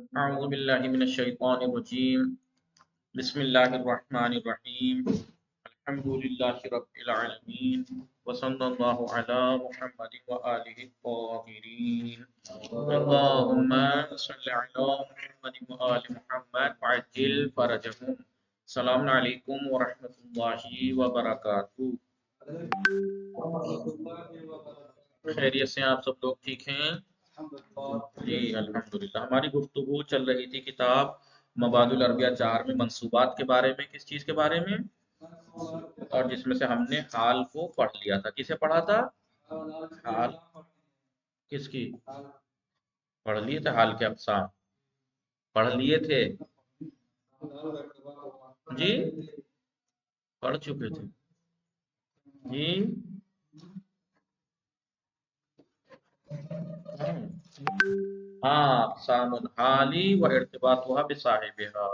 أعوذ بالله من الشيطان الرجيم بسم الله الرحمن الرحيم الحمد لله رب العالمين وصلى الله على محمد وآله الطاهرين اللهم صل على محمد وآل محمد وعجل فرجهم السلام عليكم ورحمة الله وبركاته. خیریت سے آپ سب لوگ ٹھیک ہیں؟ جی الحمدللہ. ہماری گفتگو چل رہی تھی کتاب مبادئ العربیہ 4 میں منصوبات کے بارے میں. کس چیز کے بارے میں؟ اور جس میں سے ہم نے حال کو پڑھ لیا تھا. کسے پڑھا تھا؟ حال کس کی پڑھ لیے تھے؟ حال کے اقسام پڑھ لیے تھے جی، پڑھ چکے تھے جی. ہاں، اقسام الحالی و ارتباطها بصاحبها.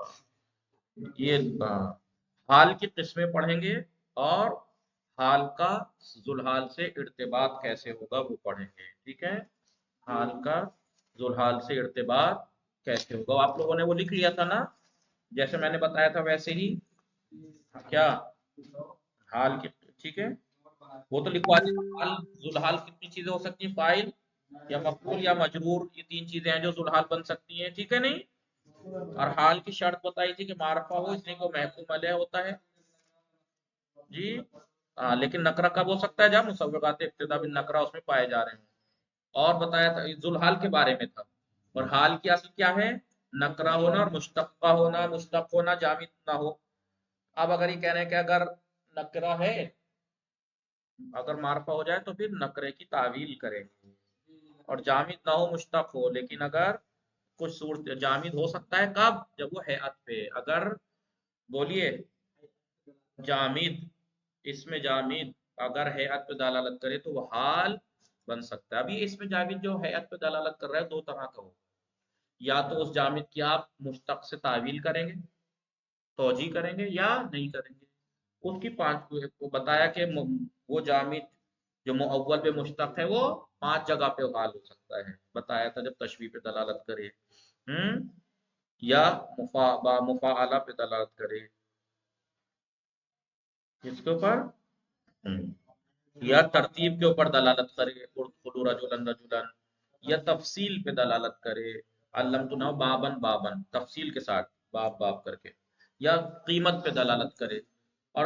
یہ حال کی قسمیں پڑھیں گے اور حال کا ذوالحال سے ارتباط کیسے ہوگا وہ پڑھیں گے. ٹھیک ہے، حال کا ذوالحال سے ارتباط کیسے ہوگا آپ لوگوں نے وہ لکھ لیا تھا نا، جیسے میں نے بتایا تھا ویسے ہی. کیا حال کی؟ ٹھیک ہے، وہ تو لکھوا دیں. حال ذوالحال کتنی چیزیں ہو سکتی ہیں؟ فاعل یا مفعول یا مجرور، یہ تین چیزیں ہیں جو ذوالحال بن سکتی ہیں. ٹھیک ہے نہیں؟ اور حال کی شرط بتائی تھی کہ معرفہ ہو، اس لیے کو محکوم علیہ ہوتا ہے جی. لیکن نکرہ کب ہو سکتا ہے؟ جب مسوغات ابتدا بالنکرہ اس میں پائے جا رہے ہیں. اور بتایا تھا ذوالحال کے بارے میں تھا. اور حال کی اصل کیا ہے؟ نکرہ ہونا اور مشتقہ ہونا، مشتق ہونا جامد نہ ہو. اب اگر یہ کہہ رہے ہیں کہ اگر نکرہ ہے، اگر معرفہ ہو جائے تو پھر نکرے کی تعویل کریں گے. اور جامد نہ ہو، مشتق ہو. لیکن اگر کچھ صورت جامد ہو سکتا ہے کب؟ جب وہ ہیئت پہ. اگر بولیے جامد، اس میں جامد اگر ہیئت پہ دلالت کرے تو وہ حال بن سکتا ہے. ابھی اس میں جامد جو ہیئت پہ دلالت کر رہا ہے دو طرح کا ہو. یا تو اس جامد کی آپ مشتق سے تعویل کریں گے، توجیہ کریں گے، یا نہیں کریں گے. اس کی پانچ کو بتایا کہ وہ جامد جو مؤول پہ مشتق ہے وہ 5 جگہ پہ حال ہو سکتا ہے. بتایا تھا جب تشبیہ پہ دلالت کرے، یا مفاعلہ پہ دلالت کرے. اس کے اوپر یا ترتیب کے اوپر دلالت کرے، خلو رجلن رجلن. یا تفصیل پہ دلالت کرے، علمتنا بابن بابن، تفصیل کے ساتھ باب باب کر کے. یا قیمت پہ دلالت کرے. اور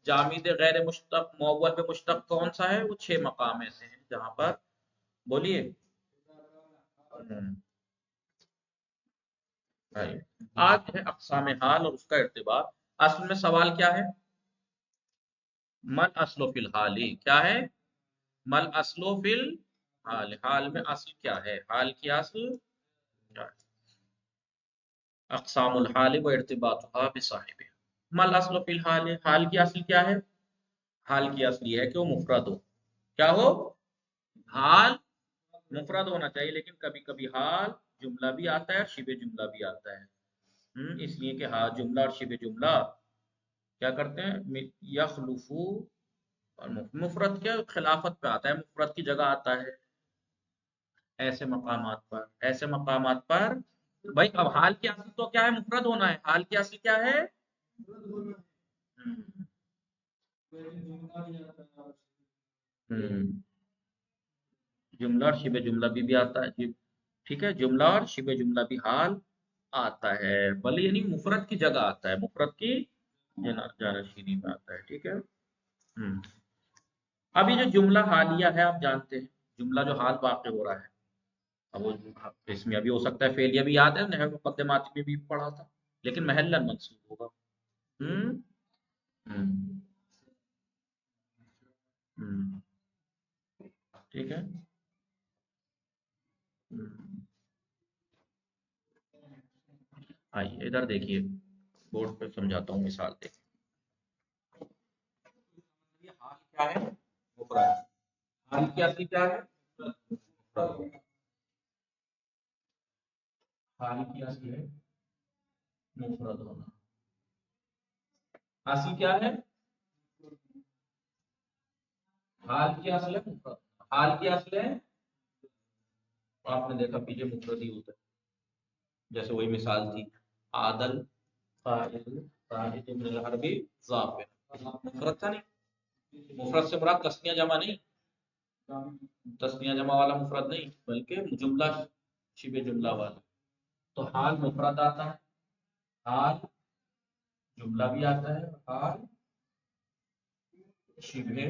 جامد غیر مشتق مؤول پہ مشتق کون سا ہے؟ وہ 6 مقام ایسے ہیں جہاں پر بولیے آج ہے اقسام حال اور اس کا ارتباط. اصل میں سوال کیا ہے؟ مل اصل فی الحال. کیا ہے؟ مل اصل فی الحال. حال میں اصل کیا ہے؟ حال کی اصل کیا ہے؟ اقسام الحال و ارتباطها بصاحبہ. مل اصل فی الحال، حال کی اصل کیا ہے؟ حال کی اصل یہ ہے کہ وہ مفرد ہو. کیا ہو؟ حال مفرد ہونا چاہیے. لیکن کبھی کبھی حال جملہ بھی آتا ہے اور شبہ جملہ بھی آتا ہے. اس لیے کہ ہاں جملہ اور شبہ جملہ کیا کرتے ہیں؟ یخلفو. اور مفرد کیا خلافت پہ آتا ہے، مفرد کی جگہ آتا ہے. ایسے مقامات پر، ایسے مقامات پر بھائی. اب حال کی اصل تو کیا ہے؟ مفرد ہونا ہے. حال کی اصل کیا ہے؟ جملہ اور شبہ جملہ بھی آتا ہے جی. ٹھیک ہے، جملہ اور شبہ جملہ بھی حال آتا ہے، بھلے یعنی مفرد کی جگہ آتا ہے، مفرد کی جانشینی میں آتا ہے. ٹھیک ہے. ابھی جو جملہ حالیہ ہے آپ جانتے ہیں، جملہ جو حال واقع ہو رہا ہے. اب وہ اس میں ابھی ہو سکتا ہے فعلیہ بھی یاد ہے، نحو مقدمات میں بھی پڑھا تھا. لیکن محلن منصوب ہوگا. ہم ہم ہم ٹھیک ہے. آئیے ادھر دیکھیے، بورڈ پہ سمجھاتا ہوں مثال دیکھ. حال کیا ہے؟ مفرد. حال کی اصل کیا ہے؟ حال کی اصل ہے مفرد ہونا. اصل کیا ہے؟ حال کی اصل ہے مفرد. حال کی اصل ہے، آپ نے دیکھا پیچھے مفرد ہی ہوتا ہے. جیسے وہی مثال تھی عادل قائد قائد من الحرب ظافر، مفرد تھا نہیں، مفرد سے مراد تسنیہ جمع نہیں، تسنیہ جمع والا مفرد نہیں بلکہ جملہ شبہ جملہ والا. تو حال مفرد آتا ہے، حال جملہ بھی آتا ہے، حال شبہ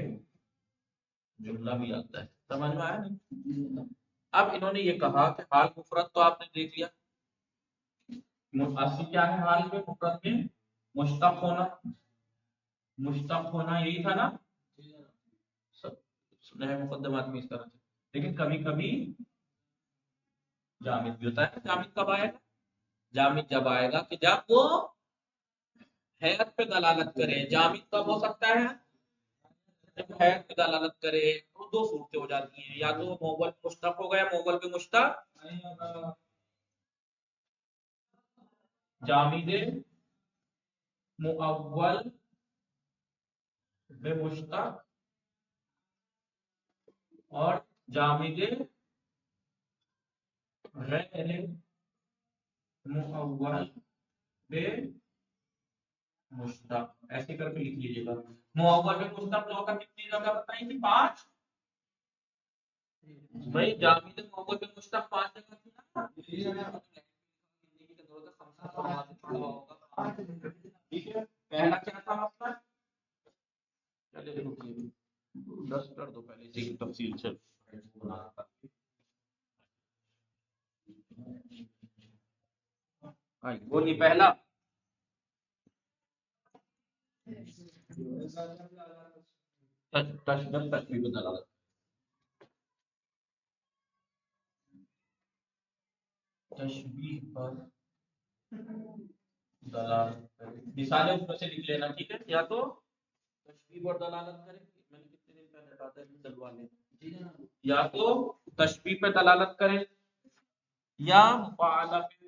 جملہ بھی آتا ہے. سمجھ میں آیا نہیں؟ اب انہوں نے یہ کہا کہ حال مفرد تو آپ نے دیکھ لیا، اصل کیا ہے حال میں مفرد میں مشتق ہونا، مشتق ہونا یہی تھا نا سب نئے مقدمات میں اس طرح سے. لیکن کبھی کبھی جامد بھی ہوتا ہے. جامد کب آئے گا؟ جامد جب آئے گا کہ جب وہ حیات پہ دلالت کرے. جامد کب ہو سکتا ہے؟ جب حیات پہ دلالت کرے. تو دو صورتیں ہو جاتی ہیں، یا تو موول مشتق ہو گیا، موول پہ مشتق جامد مؤول بے مشتق اور جامد غیر مؤول بے مشتق. ایسے کر کے لکھ لیجیے گا. مؤول بے مشتق جو کا کتنی جگہ بتائی تھی؟ 5. بھائی جامد مؤول بے مشتق 5 جگہ تھی نا. ٹھیک ہے. پہلا کیا تھا مسئلہ؟ چلے 10 کر دو پہلے اسی کی تفصیل سے. بولیے پہلا تشبیہ دلالت. تشبیہ پر دلالت کرے. مثالیں اس میں سے لکھ لینا ٹھیک ہے. یا تو تشبیہ پر دلالت کرے، میں نے کتنے دن پہلے کہا تھا ڈلوا لیں. یا تو تشبیہ پہ دلالت کرے یا مفاعلہ پہ.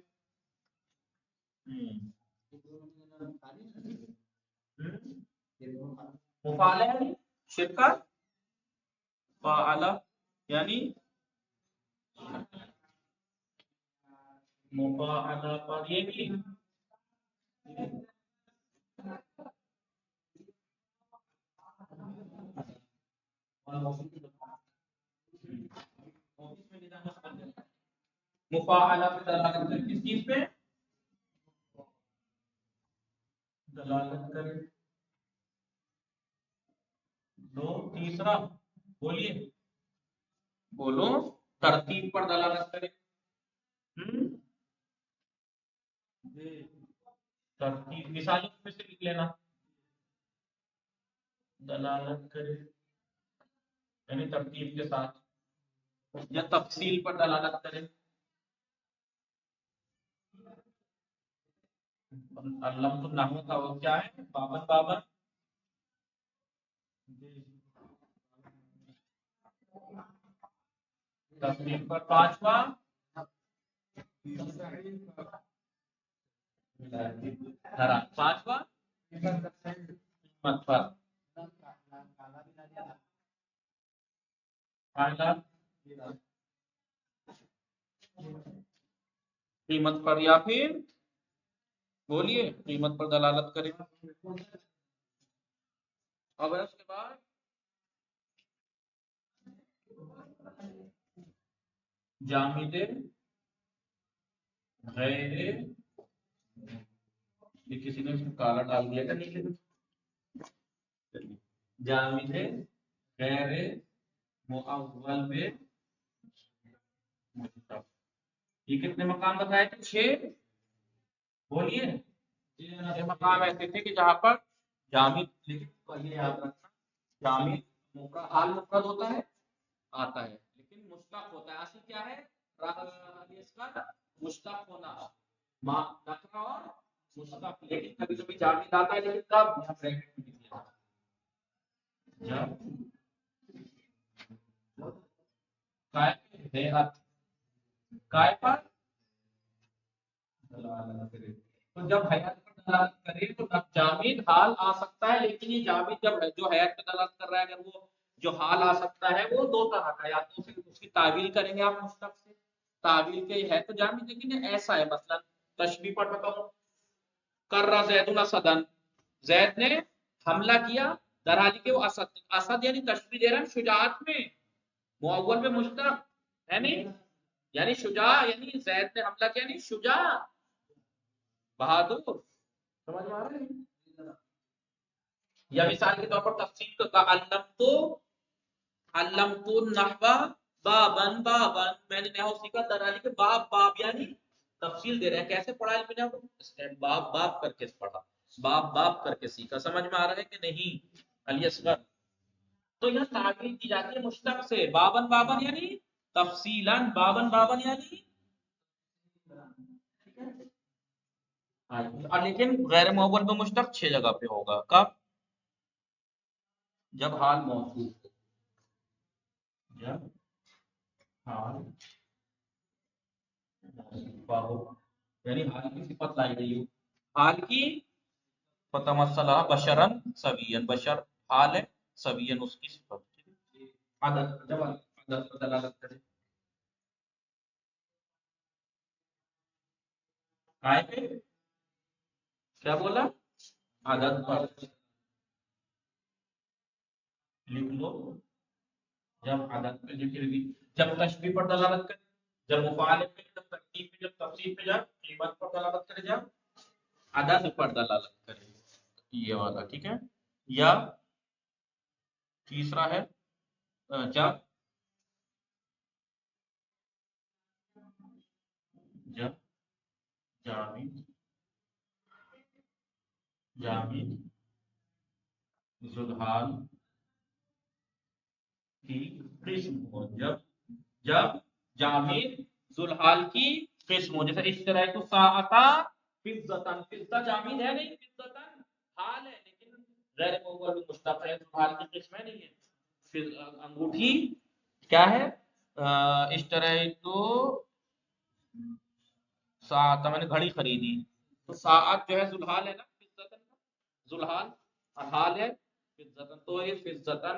مفاعلہ یعنی شرکت، مفاعلہ یعنی مفاعلہ پر یہ بھی مفاعلہ پہ دلالت کرے. کس چیز پہ دلالت کرے؟ دو. تیسرا بولیے، بولو. ترتیب پر دلالت کرے. ترتیب مثال میں سے لکھ لینا. دلالت کرے یعنی ترتیب کے ساتھ. یا تفصیل پر دلالت کرے. علم تو نحو کا وہ کیا ہے؟ بابن بابن. تفصیل پر 5واں دھرا. 5واں قیمت پر. قیمت پر یا پھر بولیے قیمت پر دلالت کرے. اب اس کے بعد جامد غیر، کسی نے اس میں کالا ڈال دیا تھا نیچے. جامد غیر مؤول بے مشتق. یہ کتنے مقام بتائے تھے؟ 6. بولیے. یہ مقام ایسے تھے کہ جہاں پر جامد، لیکن یہ یاد رکھنا جامد مفرد حال مفرد ہوتا ہے آتا ہے لیکن مشتق ہوتا ہے. اصل کیا ہے اس کا مشتق ہونا، نکرہ اور مشتق. لیکن کبھی کبھی جامد آتا ہے لیکن کب بریکٹ میں لکھ لینا جب کائے پر دلالت کرے. تو جب حیات پر دلالت کرے تو جامد حال آ سکتا ہے، لیکن یہ جامد جب جو حیات پر دلالت کر رہا ہے اگر وہ جو حال آ سکتا ہے وہ دو طرح کا. یا تو اس کی تعویل کریں گے آپ مشتق سے، تعویل کے ہے تو جامد لیکن ایسا ہے مثلا تشبیہ پڑھ رکھا ہوں. کرہ زید اسدن، زید نے حملہ کیا در حالی کہ وہ اسد، اسد یعنی تشبیہ دے رہا ہے شجاعت میں، مؤول میں مشتق ہے نہیں، یعنی شجاع، یعنی زید نے حملہ کیا یعنی شجاع بہادر. سمجھ میں آ رہا ہے؟ یا مثال کے طور پر تفصیل کا علمتو النحو بابن بابن، میں نے نحو سیکھا در حالی کہ باب باب یعنی تفصیل دے رہے ہیں کیسے پڑھا علم نحو، باب باب کر کے پڑھا، باب باب کر کے سیکھا. سمجھ میں آ رہا ہے کہ نہیں علی اصغر؟ تو یہاں تعبیر کی جاتی ہے مشتق سے، بابن بابن یعنی تفصیلا، بابن بابن یعنی، لیکن غیر مؤول میں مشتق 6 جگہ پہ ہوگا. کب؟ جب حال موصوف ہو، جب حال موصوفہ ہو، یعنی حال کی صفت لائی گئی ہو، حال کی فتمثلہ بشرن سوین، بشر حال ہے، سوین اس کی صفت. عدد، جب عدد پر دلالت کرے آئے پہ کیا بولا؟ عدد پر لکھ لو، جب عدد پہ ذکر بھی، جب تشبیہ پر دلالت کرے، جب مفاعل پہ، جب ترکیب پہ، جب تفصیل پہ، جب قیمت پر دلالت کرے، جب عدد پر دلالت کرے، یہ والا ٹھیک ہے. یا تیسرا ہے جب جب جامد جامد ذوالحال کی قسم ہو، جب جب جامد ذوالحال کی قسم ہو، جیسے اشتراک ساعتا فضتن، فضہ جامد ہے نہیں، فضتن حال ہے لیکن غیر مؤول میں مشتق ہے، ذوالحال کی قسم ہے نہیں ہے. انگوٹھی کیا ہے؟ اشتراک تو ساعت، میں نے گھڑی خریدی، تو ساعت جو ہے ذوالحال ہے نا، فضتن ذوالحال اور حال ہے فضتن، تو یہ فضتن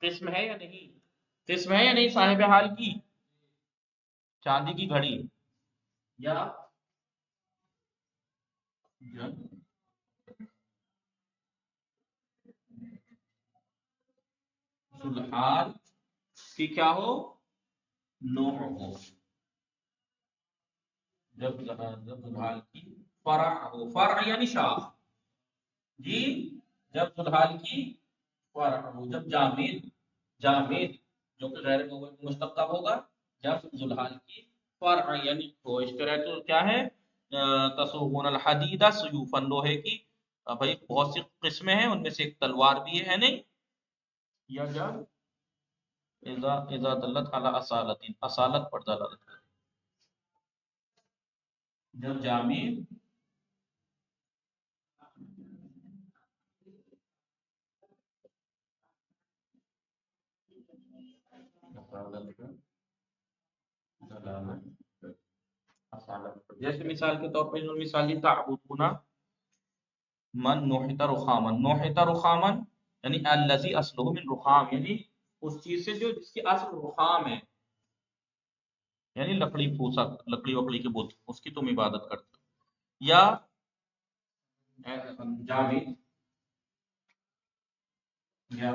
قسم ہے یا نہیں؟ قسم ہے یا نہیں صاحب حال کی؟ چاندی کی گھڑی. یا جب ذوالحال کی کیا ہو؟ نوع ہو، جب ذوالحال کی فرع ہو، فرع یعنی شاخ جی، جب ذوالحال کی فرع ہو، جب جامد جامد جو کہ غیر مؤول مشتق کب ہوگا؟ جب ذوالحال کی فرع یعنی ہو. اشتراک تو کیا ہے؟ تصوغون الحدید سیوفا، لوہے کی بھائی بہت سی قسمیں ہیں، ان میں سے ایک تلوار بھی ہے نہیں. یا جب اذا دلت علی اصالت، اصالت پر دلالت کرے، جب جامد جیسے مثال کے طور پر مثالی تعبدون من نوحت رخامن، نوحت رخامن یعنی الذی اصلہ من رخام، یعنی اس چیز سے جو جس کی اصل رخام ہے، یعنی لکڑی پھوسک، لکڑی وکڑی کے بت، اس کی تم عبادت کرتے ہو. یا جامد، یا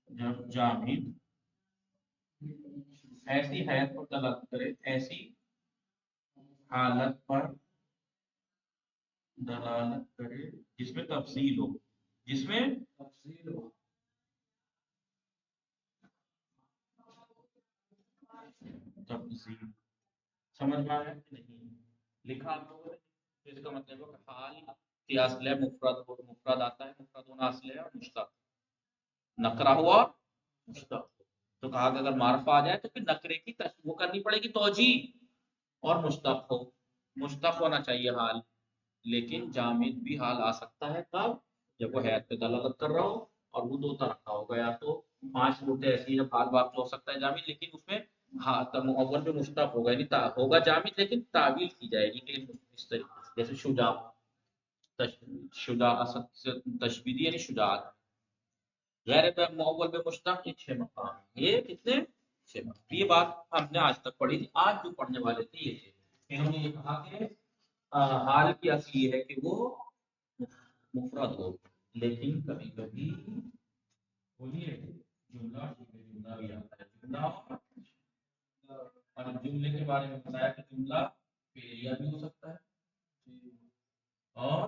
جب جامد ایسی حیات پر دلالت کرے، ایسی حالت پر دلالت کرے جس میں تفصیل ہو، جس میں تفصیل ہو، تفصیل سمجھ میں آیا کہ نہیں؟ لکھا آپ لوگوں نے، اس کا مطلب ہے کہ حال کی اصل ہے مفرد، اور مفرد آتا ہے، مفرد ہونا اصل ہے، اور مشتق نکرہ ہوا اور مشتق. تو کہا کہ اگر معرفہ آ جائے تو پھر نکرے کی وہ کرنی پڑے گی توجیہ، اور مشتق ہو، مشتق ہونا چاہیے حال. لیکن جامد بھی حال آ سکتا ہے کب؟ جب وہ حیات پہ دلالت کر رہا ہو اور وہ دو طرح کا ہوگا، یا تو 5 صورتیں ایسی جب حال واقع ہو سکتا ہے جامد، لیکن اس میں ہاں مؤول میں مشتق ہوگا، یعنی ہوگا جامد لیکن تعویل کی جائے گی کہ اس طریقے سے، جیسے شجاع، شجاع تشبیہی یعنی شجاعت. غیر مؤول میں مشتق، یہ 6 مقام، یہ کتنے 6 مقام. یہ بات ہم نے آج تک پڑھی تھی، آج جو پڑھنے والے تھے یہ تھے. انہوں نے یہ کہا کہ حال کی اصل یہ ہے کہ وہ مفرد ہو، لیکن کبھی کبھی بولیے جملہ بھی آتا ہے، جملہ اور جملے کے بارے میں بتایا کہ جملہ فعلیہ بھی ہو سکتا ہے اور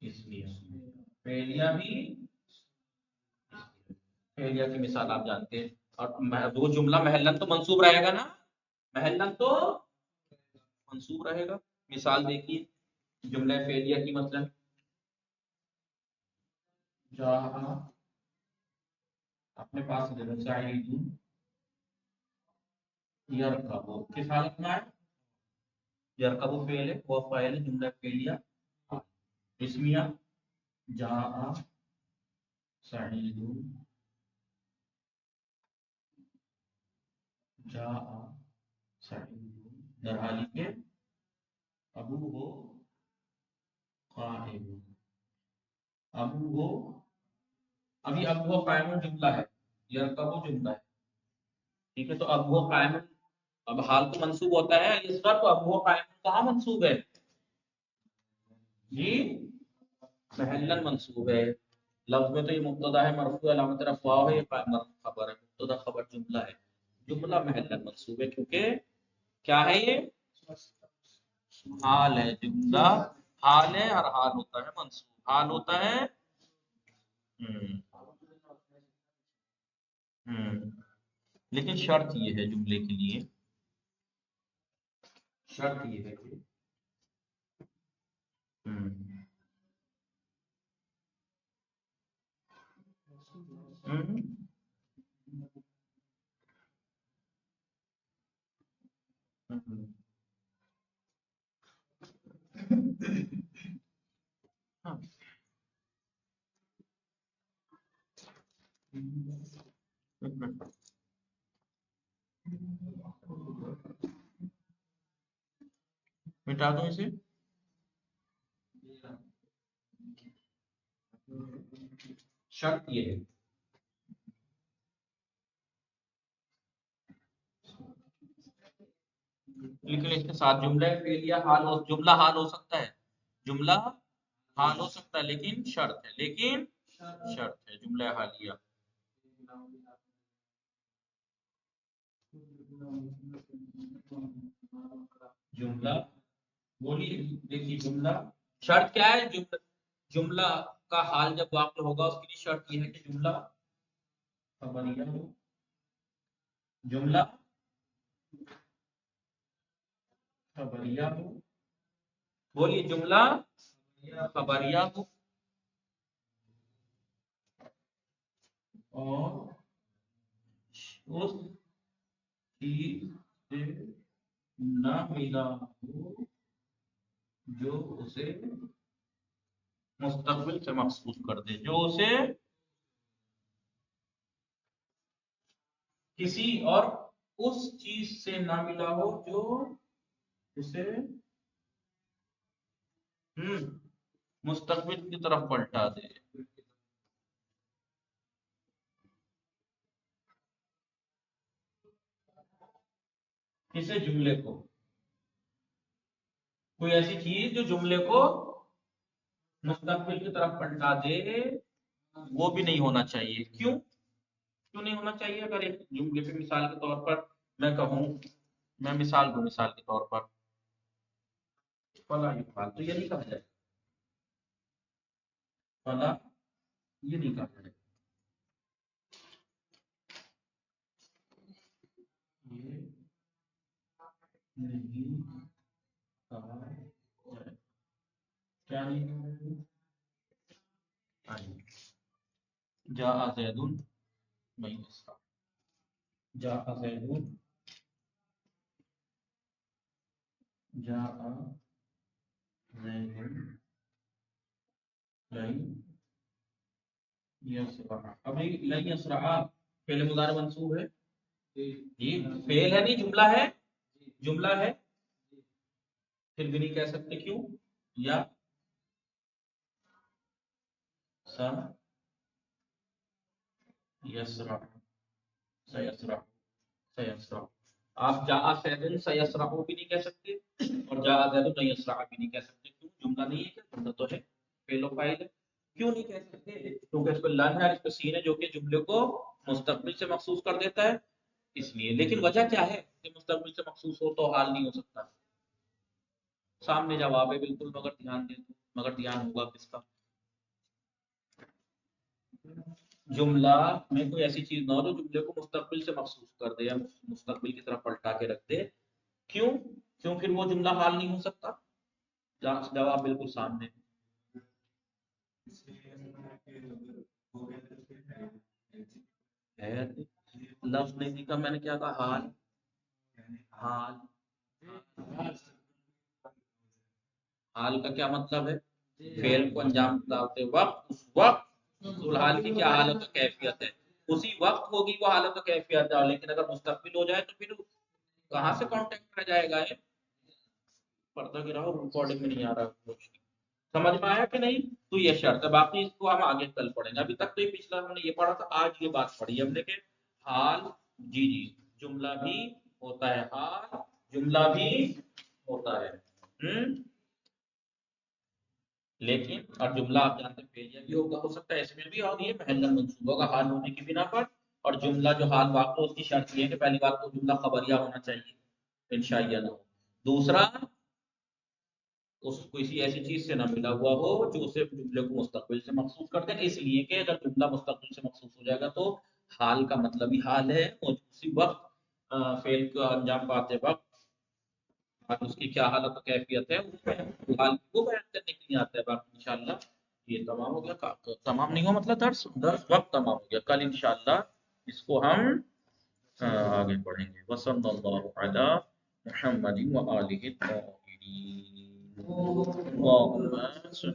اسمیہ، فعلیہ بھی، فعلیہ کی مثال آپ جانتے ہیں، اور وہ جملہ محلن تو منصوب رہے گا نا، محلن تو منصوب رہے گا۔ مثال دیکھیے جملہ فعلیہ کی، مثلا جہاں اپنے پاس دے دو سعید یرکب، کس حالت میں ہے؟ یرکب فعل ہے، وہ فاعل ہے، جملہ فعلیہ اسمیہ جاء سعید، جاء سعید، در حالی کے ابو ہو قائم، ابو ہو، ابھی ابو ہو قائم جملہ ہے، یرکب جملہ ہے، ٹھیک ہے، تو ابو ہو قائم، اب حال تو منصوب ہوتا ہے اس کا، تو ابو ہو قائم کہاں منصوب ہے جی؟ محلن منصوب ہے، لفظ میں تو یہ مبتدا ہے مرفوع علامت رفعہ ہے، یہ قائم خبر ہے، مبتدا خبر جملہ ہے، جملہ محلن منصوب ہے کیونکہ کیا ہے یہ حال ہے، جملہ حال ہے، اور حال ہوتا ہے منصوب، حال ہوتا ہے لیکن شرط یہ ہے جملے کے لیے، شرط یہ ہے کہ مٹا دو اسے، شرط یہ ہے لیکن اس کے ساتھ جملہ فعلیہ حال ہو، جملہ حال ہو سکتا ہے، جملہ حال ہو سکتا ہے، لیکن شرط ہے، لیکن شرط ہے جملہ حالیہ، جملہ بولیے دیکھیے جملہ شرط کیا ہے، جملہ کا حال جب واقع ہوگا اس کے لیے شرط یہ ہے کہ جملہ خبریہ ہو، جملہ خبریہ ہو، بولیے جملہ خبریہ ہو اور اس چیز سے نہ ملا ہو جو اسے مستقبل سے مخصوص کر دے، جو اسے کسی اور اس چیز سے نہ ملا ہو جو اسے مستقبل کی طرف پلٹا دے، کسی جملے کو، کوئی ایسی چیز جو جملے کو مستقبل کی طرف پلٹا دے، وہ بھی نہیں ہونا چاہیے، کیوں نہیں ہونا چاہیے؟ اگر ایک جملے پہ مثال کے طور پر میں کہوں، میں مثال دوں، مثال کے طور پر فلا یفعل، تو یہ نہیں کہا جائے، فلا یہ نہیں کہا جائے، یہ نہیں کہا جائے، کیا نہیں کہا جائے؟ جاء زید میسر، جاء زید، جاء زید لن یسرع، ابھی لن یسرع فعل مضارع منصوب ہے جی، فعل ہے نہیں جملہ ہے، جملہ ہے، پھر بھی نہیں کہہ سکتے، کیوں؟ یا سا یسرع، سیسرع، سیسرع، آپ جاء زید سیسرع بھی نہیں کہہ سکتے، اور جا زید نہیں اسرع بھی نہیں کہہ سکتے، کیوں؟ جملہ نہیں ہے، کیا جملہ تو ہے، فعل و فاعل ہے، کیوں نہیں کہہ سکتے؟ کیونکہ اس پہ لن ہے، اس پہ سین ہے، جو کہ جملے کو مستقبل سے مخصوص کر دیتا ہے، اس لیے۔ لیکن وجہ کیا ہے کہ مستقبل سے مخصوص ہو تو حال نہیں ہو سکتا؟ سامنے جواب ہے بالکل، مگر دھیان دیں تو، مگر دھیان ہوگا کس کا؟ جملہ میں کوئی ایسی چیز نہ ہو جو جملے کو مستقبل سے مخصوص کر دے یا مستقبل کی طرف پلٹا کے رکھ دے، کیوں؟ کیوں پھر وہ جملہ حال نہیں ہو سکتا؟ جواب بالکل سامنے ہے، لفظ نہیں دکھا، میں نے کیا کہا؟ حال، حال، حال کا کیا مطلب ہے؟ فعل کو انجام ڈالتے وقت، اس وقت ذوالحال کی کیا حالت و کیفیت ہے، اسی وقت ہوگی وہ حالت و کیفیت ہے۔ لیکن اگر مستقبل ہو جائے تو پھر کہاں سے کانٹیکٹ رہ جائے گا؟ پردہ گرا اور ریکارڈنگ میں نہیں آ رہا کچھ، سمجھ میں آیا کہ نہیں؟ تو یہ شرط ہے، باقی اس کو ہم آگے کل پڑھیں گے، ابھی تک تو یہ پچھلا ہم نے یہ پڑھا تھا، آج یہ بات پڑھی ہم نے کہ حال، جی جی، جملہ بھی ہوتا ہے حال، جملہ بھی ہوتا ہے، لیکن اور جملہ آپ جانتے ہیں فعلیہ بھی ہوگا، ہو سکتا ہے اس میں بھی، اور یہ محل منصوب ہوگا حال ہونے کی بنا پر، اور جملہ جو حال واقع اس کی شرط یہ ہے کہ پہلی بات تو جملہ خبریہ ہونا چاہیے، انشائیہ نہ ہو، دوسرا اس کو کسی ایسی چیز سے نہ ملا ہوا ہو جو اسے جملے کو مستقبل سے مخصوص کرتے ہیں، اس لیے کہ اگر جملہ مستقبل سے مخصوص ہو جائے گا تو حال کا مطلب ہی حال ہے، اور اسی وقت فعل کا انجام پاتے وقت اب اس کی کیا حالت و کیفیت ہے حال کو بیان کرنے کے لیے آتا ہے۔ باقی انشاءاللہ یہ تمام ہو گیا، تمام نہیں ہو مطلب درس وقت تمام ہو گیا، کل انشاءاللہ اس کو ہم آگے پڑھیں گے۔ وصلی اللہ علی محمد و آلہ الطاہرین، اللہم صل